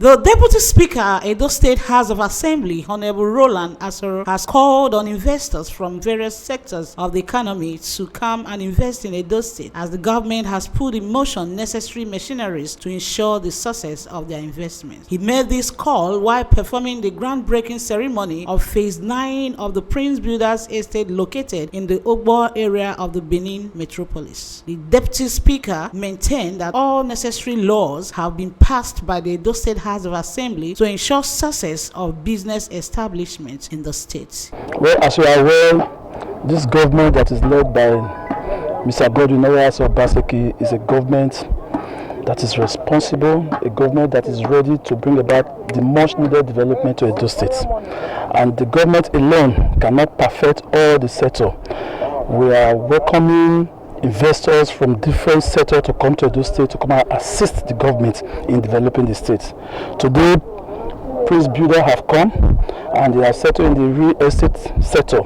The Deputy Speaker, Edo State House of Assembly, Honorable Roland Asoro, has called on investors from various sectors of the economy to come and invest in Edo State, as the government has put in motion necessary machineries to ensure the success of their investments. He made this call while performing the groundbreaking ceremony of Phase 9 of the Prince Builders Estate located in the Ogbo area of the Benin metropolis. The Deputy Speaker maintained that all necessary laws have been passed by the Edo State House of Assembly to ensure success of business establishments in the state. Well, as you are aware, this government that is led by Mr. Godwin Obaseki is a government that is responsible, a government that is ready to bring about the much needed development to Edo State. And the government alone cannot perfect all the sector. We are welcoming investors from different sectors to come to Edo State to come and assist the government in developing the state. Today, Prince Builder have come and they are settled in the real estate sector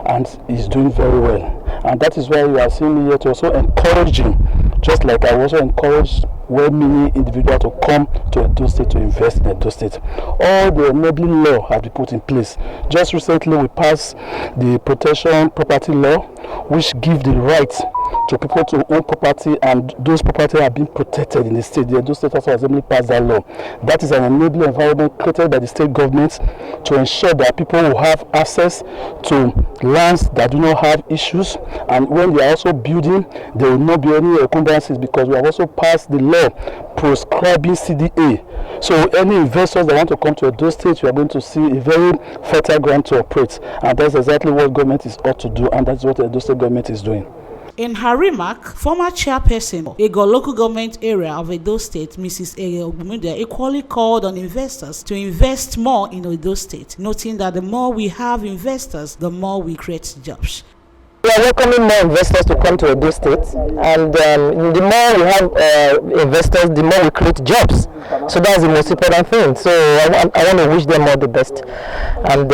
and is doing very well. And that is why we are seeing me here to also encourage him, just like I also encouraged well-meaning individuals to come to Edo State to invest in Edo State. All the enabling law has been put in place. Just recently we passed the protection property law, which gives the right to people to own property, and those property are being protected in the state. The Edo State House of Assembly passed that law. That is an enabling environment created by the state government to ensure that people will have access to lands that do not have issues, and when they are also building, there will not be any encumbrances, because we have also passed the law proscribing CDA. So any investors that want to come to Edo State, we are going to see a very fertile ground to operate, and that's exactly what government is ought to do, and that's what the Edo State government is doing. In her remark, former chairperson, Ego local government area of Edo State, Mrs. Munda, equally called on investors to invest more in Edo State, noting that the more we have investors, the more we create jobs. We are welcoming more investors to come to Edo State, and the more we have investors, the more we create jobs. So that's the most important thing. So I want to wish them all the best, and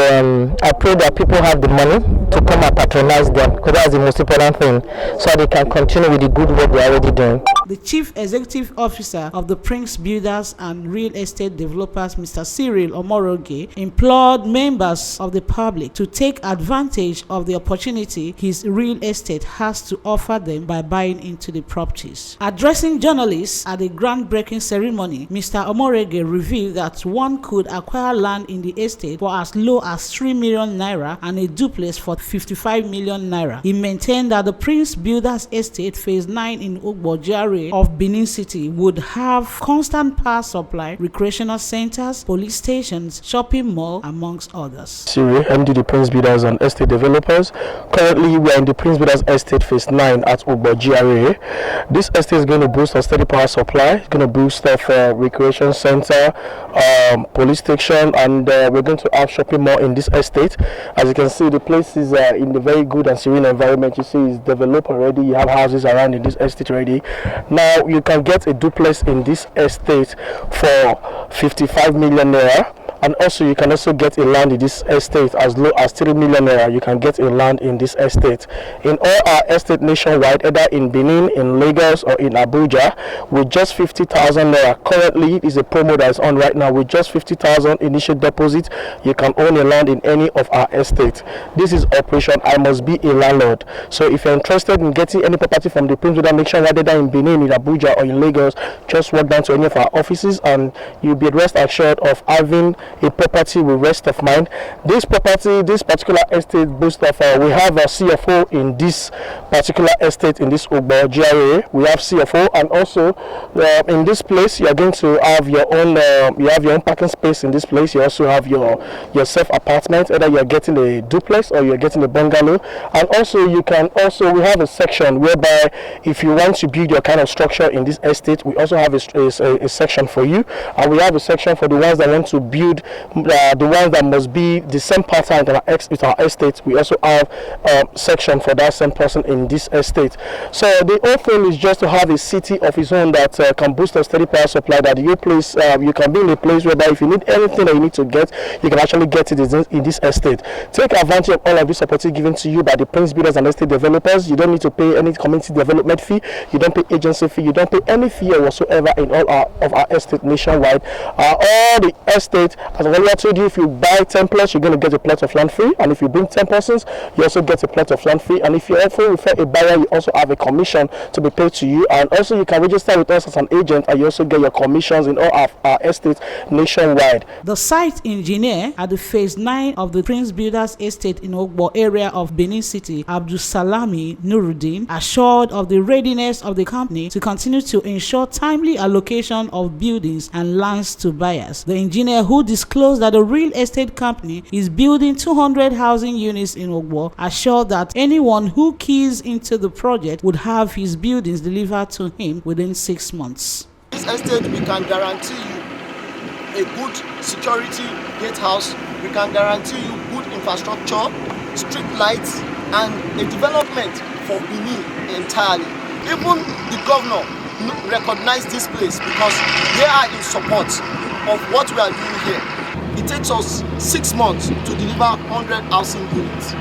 I pray that people have the money to come and patronize them, because that's the most important thing, so they can continue with the good work they are already doing. The Chief Executive Officer of the Prince Builders and Real Estate Developers, Mr. Cyril Omoroge, implored members of the public to take advantage of the opportunity his real estate has to offer them by buying into the properties. Addressing journalists at the groundbreaking ceremony, Mr. Omoroge revealed that one could acquire land in the estate for as low as 3 million naira and a duplex for 55 million naira. He maintained that the Prince Builders Estate Phase 9 in Ogbo GRA of Benin City would have constant power supply, recreational centers, police stations, shopping mall, amongst others. Siri, MD the Prince Builders and Estate Developers. Currently, we are in the Prince Builders Estate Phase 9 at Ogbo GRA. This estate is going to boost our steady power supply. It's going to boost our recreation center, police station, and we're going to have shopping mall in this estate. As you can see, the place is in the very good and serene environment. You see, it's developed already. You have houses around in this estate already. Now you can get a duplex in this estate for 55 million naira. And also you can also get a land in this estate as low as 3 million naira. You can get a land in this estate. In all our estate nationwide, either in Benin, in Lagos, or in Abuja, with just 50,000 naira. Currently, it is a promo that is on right now. With just 50,000 initial deposit, you can own a land in any of our estates. This is Operation I Must Be a Landlord. So if you're interested in getting any property from the Prince Builder Nation, whether in Benin, in Abuja, or in Lagos, just walk down to any of our offices and you'll be rest assured of having a property with rest of mind. This property, this particular estate, boasts of we have a CFO in this particular estate, in this Ogbo GRA. We have CFO, and also in this place you are going to have your own parking space in this place. You also have your self apartment, either you are getting a duplex or you are getting a bungalow. And also we have a section whereby if you want to build your kind of structure in this estate, we also have a section for you, and we have a section for the ones that want to build build the ones that must be the same pattern with our estate. We also have section for that same person in this estate. So the whole thing is just to have a city of its own that can boost a steady power supply, that you can be in a place whereby if you need anything that you need to get, you can actually get it in this estate. Take advantage of all of this opportunity given to you by the Prince Builders and Estate Developers. You don't need to pay any community development fee, you don't pay agency fee, you don't pay any fee whatsoever in all of our estate nationwide. All the estate, as I already told you, if you buy 10 plots, you're going to get a plot of land free, and if you bring 10 persons, you also get a plot of land free. And if you also refer a buyer, you also have a commission to be paid to you, and also you can register with us as an agent, and you also get your commissions in all of our estates nationwide. The site engineer at the phase 9 of the Prince Builders Estate in Ogbo area of Benin City, Abdul Salami Nuruddin, assured of the readiness of the company to continue to ensure timely allocation of buildings and lands to buyers. The engineer, who disclosed that the real estate company is building 200 housing units in Ogbo, assured that anyone who keys into the project would have his buildings delivered to him within 6 months. This estate, we can guarantee you a good security gatehouse, we can guarantee you good infrastructure, street lights, and a development for Benin entirely. Even the governor recognized this place because they are in support of what we are doing here. It takes us 6 months to deliver 100 housing units.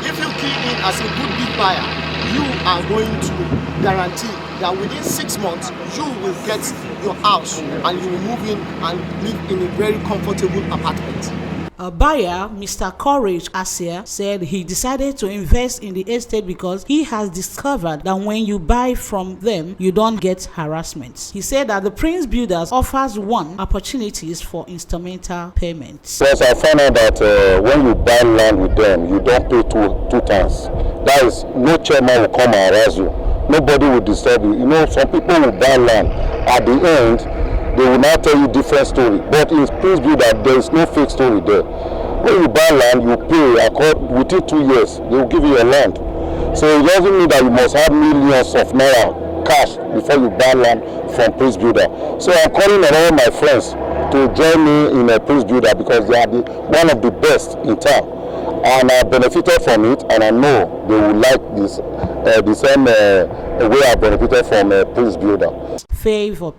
If you key in as a good big buyer, you are going to guarantee that within 6 months you will get your house and you will move in and live in a very comfortable apartment. A buyer, Mr. Courage Asia, said he decided to invest in the estate because he has discovered that when you buy from them, you don't get harassment. He said that the Prince Builders offers opportunities for instrumental payments. Yes, I found out that when you buy land with them, you don't pay two times. That is, no chairman will come and harass you. Nobody will disturb you. You know, some people will buy land. At the end, they will now tell you different story. But in Prince Builder, there is no fake story there. When you buy land, you pay within 2 years. They will give you your land. So it doesn't mean that you must have millions of naira cash before you buy land from Prince Builder. So I'm calling on all my friends to join me in a Prince Builder because they are one of the best in town. And I benefited from it, and I know they will like this the same way I benefited from Prince Builder. Favor